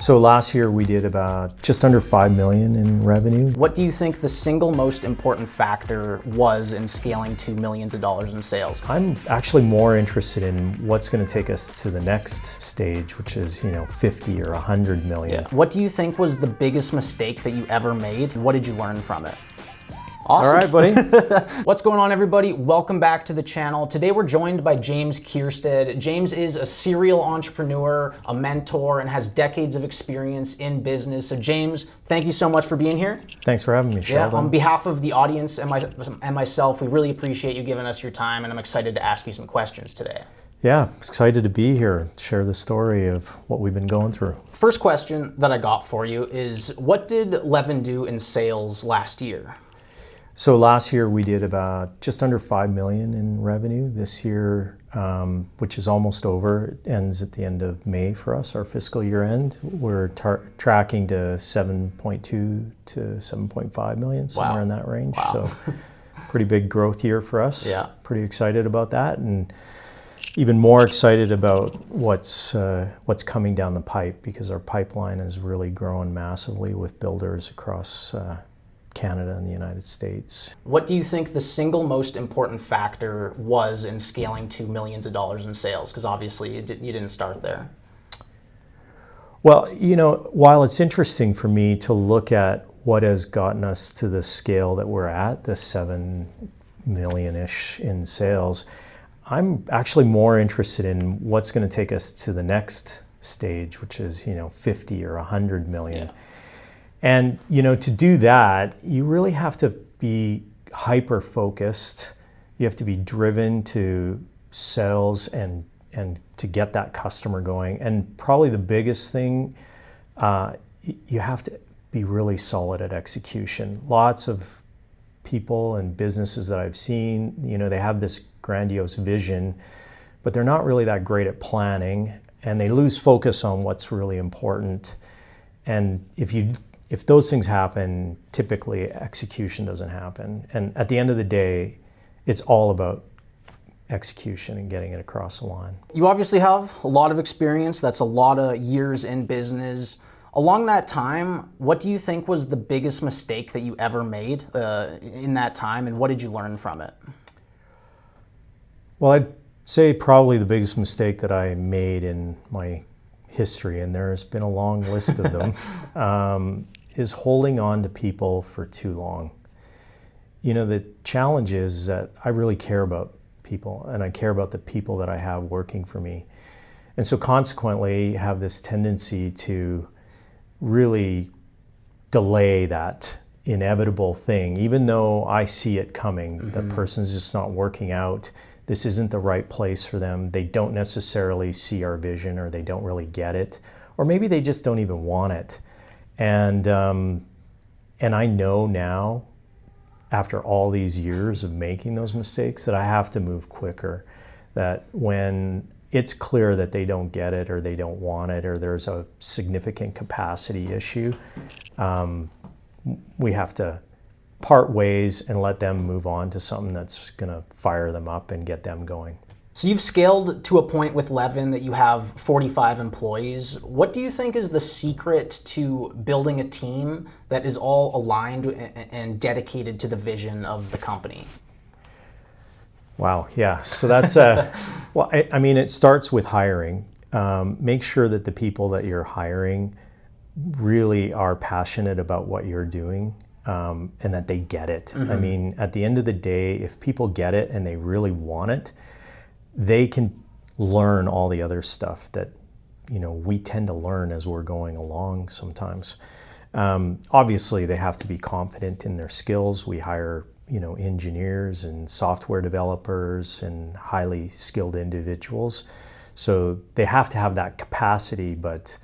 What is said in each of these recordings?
So last year we did about just under 5 million in revenue. What do you think the single most important factor was in scaling to millions of dollars in sales? I'm actually more interested in what's going to take us to the next stage, which is, 50 or 100 million. Yeah. What do you think was the biggest mistake that you ever made? What did you learn from it? Awesome. All right, buddy. What's going on, everybody? Welcome back to the channel. Today we're joined by James Kierstead. James is a serial entrepreneur, a mentor, and has decades of experience in business. So James, thank you so much for being here. Thanks for having me, Sheldon. Yeah, on behalf of the audience and myself, we really appreciate you giving us your time, and I'm excited to ask you some questions today. Yeah, excited to be here, share the story of what we've been going through. First question that I got for you is, what did Levin do in sales last year? So last year we did about just under 5 million in revenue. This year, which is almost over, it ends at the end of May for us, our fiscal year end. We're tracking to 7.2 to 7.5 million, somewhere in that range. Wow. So pretty big growth year for us. Yeah. Pretty excited about that, and even more excited about what's coming down the pipe, because our pipeline is really growing massively with builders across Canada and the United States. What do you think the single most important factor was in scaling to millions of dollars in sales? Because obviously you didn't start there. Well, while it's interesting for me to look at what has gotten us to the scale that we're at, the 7 million-ish in sales, I'm actually more interested in what's going to take us to the next stage, which is, 50 or 100 million. Yeah. And, to do that, you really have to be hyper-focused. You have to be driven to sales and to get that customer going. And probably the biggest thing, you have to be really solid at execution. Lots of people and businesses that I've seen, they have this grandiose vision, but they're not really that great at planning, and they lose focus on what's really important. And if those things happen, typically execution doesn't happen. And at the end of the day, it's all about execution and getting it across the line. You obviously have a lot of experience. That's a lot of years in business. Along that time, what do you think was the biggest mistake that you ever made in that time, and what did you learn from it? Well, I'd say probably the biggest mistake that I made in my history, and there's been a long list of them, is holding on to people for too long. The challenge is that I really care about people, and I care about the people that I have working for me. And so consequently, you have this tendency to really delay that inevitable thing, even though I see it coming. The person's just not working out. This isn't the right place for them. They don't necessarily see our vision, or they don't really get it, or maybe they just don't even want it. And I know now, after all these years of making those mistakes, that I have to move quicker. That when it's clear that they don't get it, or they don't want it, or there's a significant capacity issue, we have to part ways and let them move on to something that's going to fire them up and get them going. So you've scaled to a point with Levin that you have 45 employees. What do you think is the secret to building a team that is all aligned and dedicated to the vision of the company? Wow, yeah. So that's well, it starts with hiring. Make sure that the people that you're hiring really are passionate about what you're doing, and that they get it. At the end of the day, if people get it and they really want it, they can learn all the other stuff that, we tend to learn as we're going along sometimes. Obviously, they have to be competent in their skills. We hire, engineers and software developers and highly skilled individuals. So they have to have that capacity, but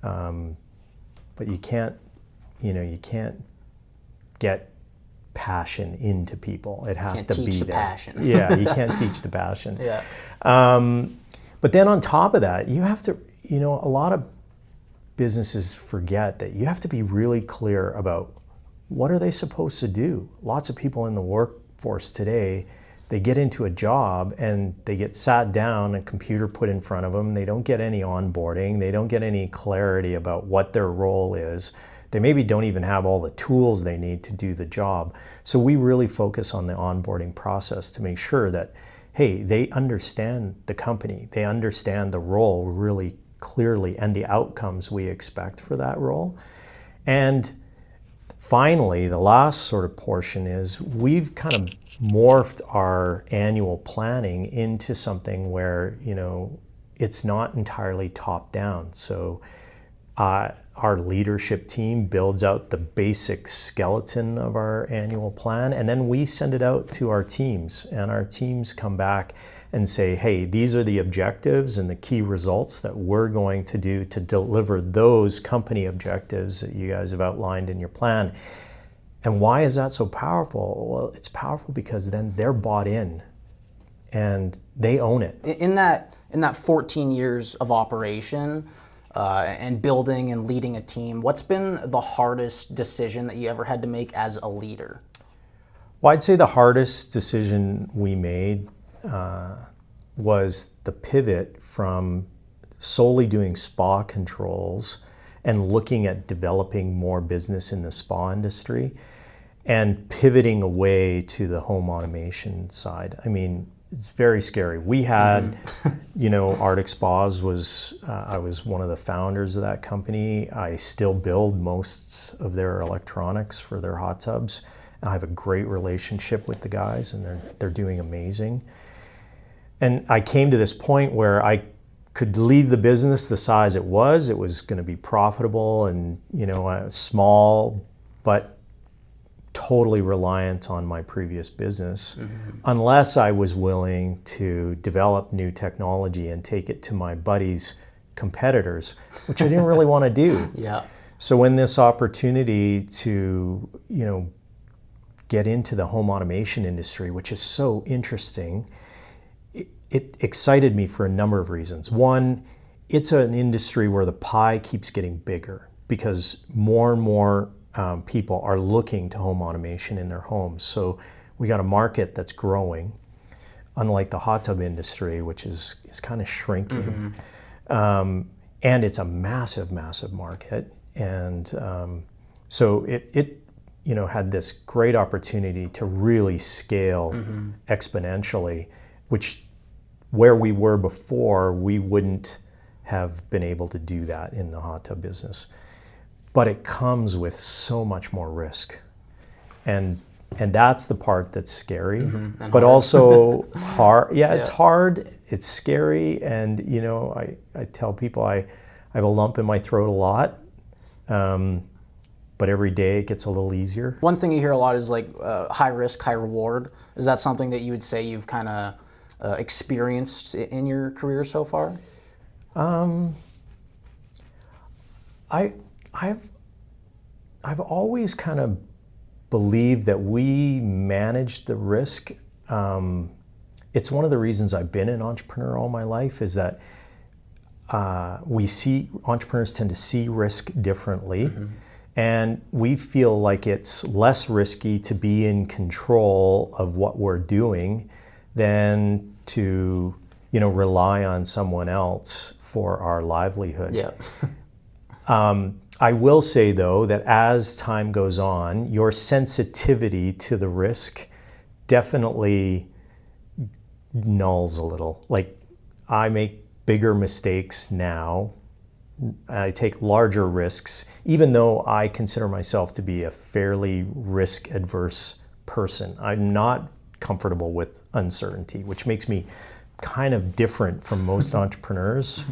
you can't get passion into people. It has to be teach the there. Passion. Yeah, you can't teach the passion. Yeah. But then on top of that, you have to, a lot of businesses forget that you have to be really clear about what are they supposed to do. Lots of people in the workforce today they get into a job and they get sat down, a computer put in front of them. They don't get any onboarding. They don't get any clarity about what their role is. They maybe don't even have all the tools they need to do the job. So we really focus on the onboarding process to make sure that, hey, they understand the company. They understand the role really clearly and the outcomes we expect for that role. And finally, the last sort of portion is we've kind of morphed our annual planning into something where, it's not entirely top down. So our leadership team builds out the basic skeleton of our annual plan, and then we send it out to our teams, and our teams come back and say, hey, these are the objectives and the key results that we're going to do to deliver those company objectives that you guys have outlined in your plan. And why is that so powerful? Well, it's powerful because then they're bought in and they own it. In that 14 years of operation and building and leading a team, what's been the hardest decision that you ever had to make as a leader? Well, I'd say the hardest decision we made was the pivot from solely doing spa controls and looking at developing more business in the spa industry and pivoting away to the home automation side. I mean, it's very scary. We had, Arctic Spas was, I was one of the founders of that company. I still build most of their electronics for their hot tubs. I have a great relationship with the guys, and they're doing amazing. And I came to this point where I could leave the business the size it was. It was going to be profitable and, small, but totally reliant on my previous business, unless I was willing to develop new technology and take it to my buddies' competitors, which I didn't really want to do. Yeah. So when this opportunity to, get into the home automation industry, which is so interesting, it excited me for a number of reasons. One, it's an industry where the pie keeps getting bigger because more and more people are looking to home automation in their homes. So we got a market that's growing, unlike the hot tub industry, which is kind of shrinking. And it's a massive, massive market. And so it had this great opportunity to really scale exponentially, which where we were before, we wouldn't have been able to do that in the hot tub business. But it comes with so much more risk. And that's the part that's scary, but hard. Also hard. Yeah, it's hard, it's scary, and I tell people I have a lump in my throat a lot, but every day it gets a little easier. One thing you hear a lot is like high risk, high reward. Is that something that you would say you've kind of experienced in your career so far? I've always kind of believed that we manage the risk. It's one of the reasons I've been an entrepreneur all my life is that entrepreneurs tend to see risk differently. And we feel like it's less risky to be in control of what we're doing than to, rely on someone else for our livelihood. Yeah. I will say, though, that as time goes on, your sensitivity to the risk definitely nulls a little. Like, I make bigger mistakes now. I take larger risks, even though I consider myself to be a fairly risk-adverse person. I'm not comfortable with uncertainty, which makes me kind of different from most entrepreneurs.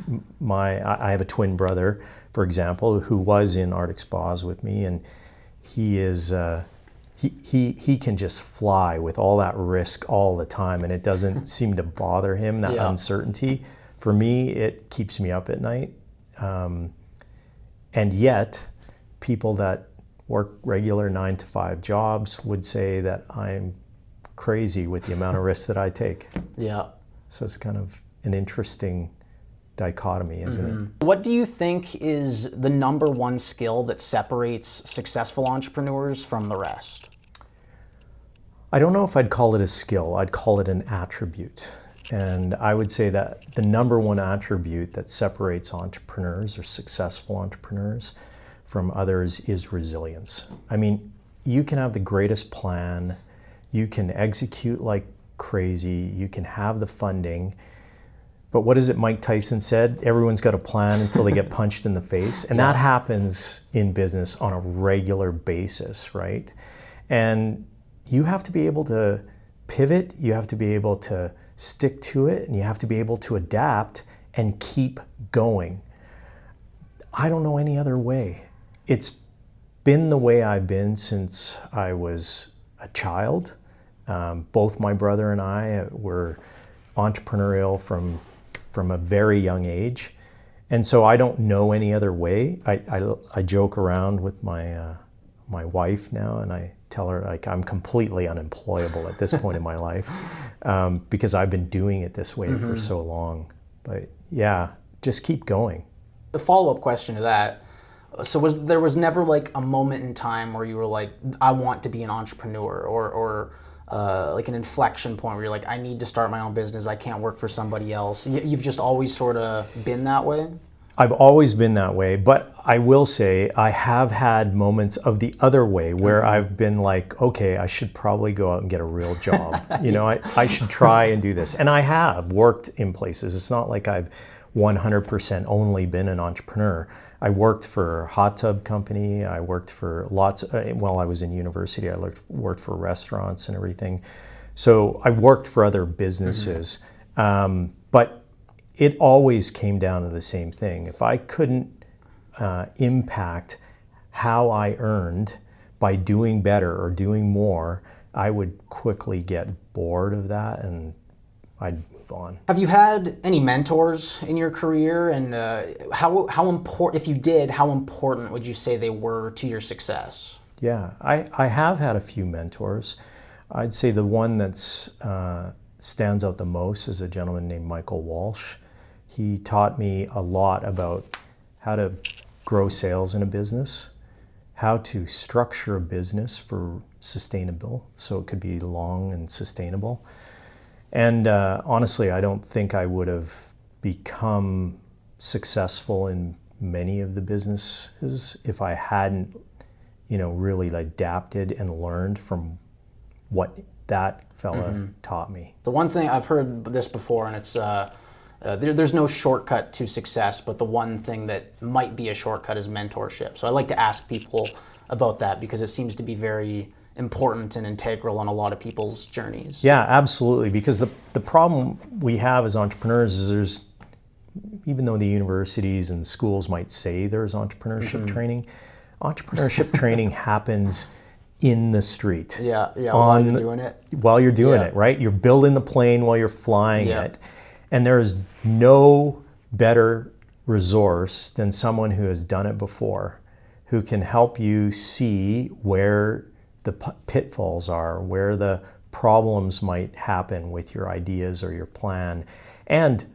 I have a twin brother, for example, who was in Arctic Spas with me, and he is he can just fly with all that risk all the time, and it doesn't seem to bother him, that uncertainty. For me, it keeps me up at night. And yet, people that work regular 9-to-5 jobs would say that I'm crazy with the amount of risk that I take. Yeah. So it's kind of an interesting dichotomy, isn't it? What do you think is the number one skill that separates successful entrepreneurs from the rest? I don't know if I'd call it a skill. I'd call it an attribute. And I would say that the number one attribute that separates entrepreneurs or successful entrepreneurs from others is resilience. I mean, you can have the greatest plan, you can execute like crazy, you can have the funding, but what is it Mike Tyson said? Everyone's got a plan until they get punched in the face. And that happens in business on a regular basis, right? And you have to be able to pivot, you have to be able to stick to it, and you have to be able to adapt and keep going. I don't know any other way. It's been the way I've been since I was a child. Both my brother and I were entrepreneurial from a very young age. And so I don't know any other way. I joke around with my wife now, and I tell her like I'm completely unemployable at this point in my life because I've been doing it this way for so long. But yeah, just keep going. The follow-up question to that, so there was never like a moment in time where you were like, I want to be an entrepreneur, or like an inflection point where you're like, I need to start my own business, I can't work for somebody else? You've just always sort of been that way? I've always been that way, but I will say I have had moments of the other way where I've been like, okay, I should probably go out and get a real job. You know, I should try and do this. And I have worked in places. It's not like I've 100% only been an entrepreneur. I worked for a hot tub company. I worked for while I was in university, I worked for restaurants and everything. So I worked for other businesses, but it always came down to the same thing. If I couldn't impact how I earned by doing better or doing more, I would quickly get bored of that and I'd move on. Have you had any mentors in your career, and how important, if you did, how important would you say they were to your success? Yeah, I have had a few mentors. I'd say the one that's stands out the most is a gentleman named Michael Walsh. He taught me a lot about how to grow sales in a business, how to structure a business for sustainable, so it could be long and sustainable. And honestly, I don't think I would have become successful in many of the businesses if I hadn't, really adapted and learned from what that fella taught me. The one thing, I've heard this before, and it's there's no shortcut to success, but the one thing that might be a shortcut is mentorship. So I like to ask people about that because it seems to be very important and integral on a lot of people's journeys. Yeah, absolutely. Because the problem we have as entrepreneurs is even though the universities and schools might say there's entrepreneurship training, entrepreneurship training happens in the street. Yeah, while you're doing it. While you're doing it, right? You're building the plane while you're flying it. And there's no better resource than someone who has done it before, who can help you see where the pitfalls are, where the problems might happen with your ideas or your plan, and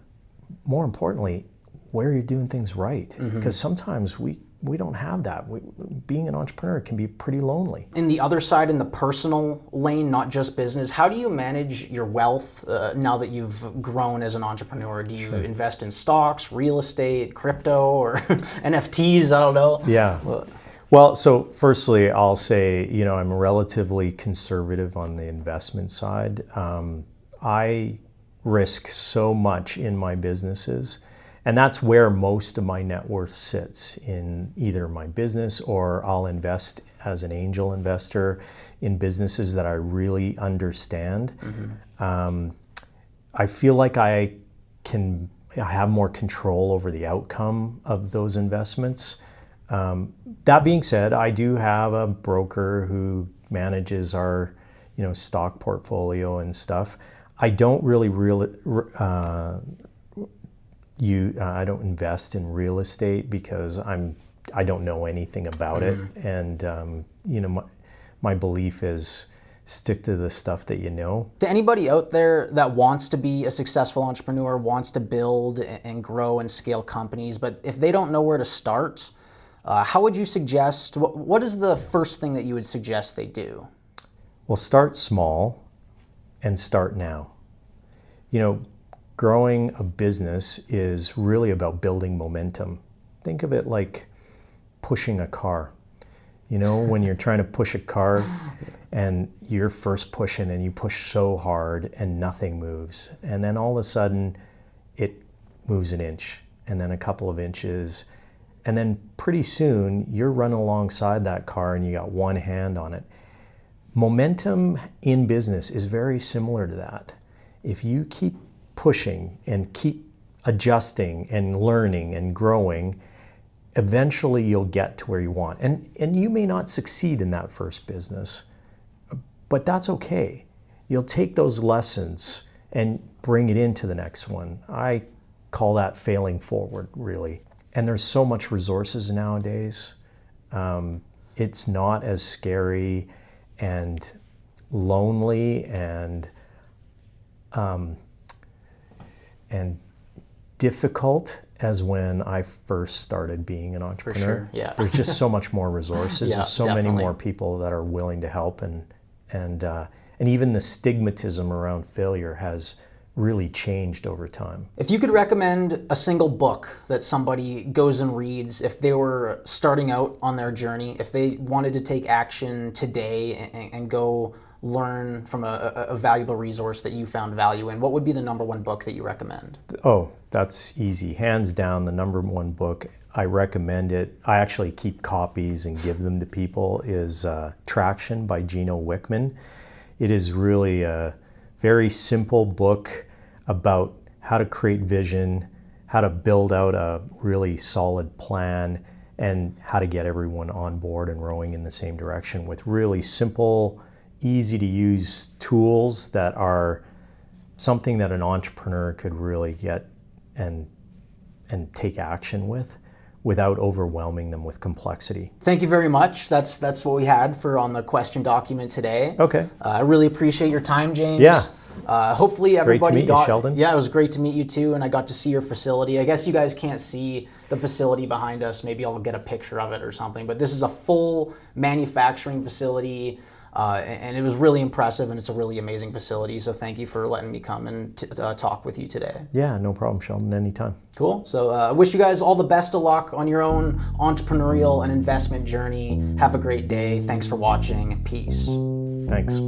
more importantly, where you're doing things right. Because sometimes we don't have that. Being an entrepreneur can be pretty lonely. In the other side, in the personal lane, not just business, how do you manage your wealth now that you've grown as an entrepreneur? Do you invest in stocks, real estate, crypto, or NFTs? I don't know. Yeah. Well, so firstly, I'll say, I'm relatively conservative on the investment side. I risk so much in my businesses. And that's where most of my net worth sits, in either my business, or I'll invest as an angel investor in businesses that I really understand. I feel like I have more control over the outcome of those investments. That being said, I do have a broker who manages our, stock portfolio and stuff. I don't I don't invest in real estate because I don't know anything about it, and my belief is stick to the stuff that you know. To anybody out there that wants to be a successful entrepreneur, wants to build and grow and scale companies, but if they don't know where to start, how would you suggest? What is the first thing that you would suggest they do? Well, start small and start now. You know, growing a business is really about building momentum. Think of it like pushing a car. You know, when you're trying to push a car and you're first pushing and you push so hard and nothing moves. And then all of a sudden it moves an inch and then a couple of inches. And then pretty soon you're running alongside that car and you got one hand on it. Momentum in business is very similar to that. If you keep pushing and keep adjusting and learning and growing, eventually you'll get to where you want. And you may not succeed in that first business, but that's okay. You'll take those lessons and bring it into the next one. I call that failing forward, really. And there's so much resources nowadays. It's not as scary and lonely and difficult as when I first started being an entrepreneur. For sure, yeah. There's just so much more resources. Yeah, There's so definitely. many more people that are willing to help, and even the stigmatism around failure has really changed over time. If you could recommend a single book that somebody goes and reads if they were starting out on their journey, if they wanted to take action today and go learn from a valuable resource that you found value in, what would be the number one book that you recommend? Oh, that's easy. Hands down, the number one book. I recommend it. I actually keep copies and give them to people, is Traction by Gino Wickman. It is really a very simple book about how to create vision, how to build out a really solid plan, and how to get everyone on board and rowing in the same direction with really simple, easy to use tools that are something that an entrepreneur could really get and take action with without overwhelming them with complexity. Thank you very much. That's what we had for on the question document today. Okay. I really appreciate your time, James. Yeah. Hopefully everybody Great to meet you, Sheldon. Yeah, it was great to meet you too, and I got to see your facility. I guess you guys can't see the facility behind us. Maybe I'll get a picture of it or something. But this is a full manufacturing facility, and it was really impressive, and it's a really amazing facility. So thank you for letting me come and talk with you today. Yeah, no problem, Sheldon. Anytime. Cool. So I wish you guys all the best of luck on your own entrepreneurial and investment journey. Have a great day. Thanks for watching. Peace. Thanks.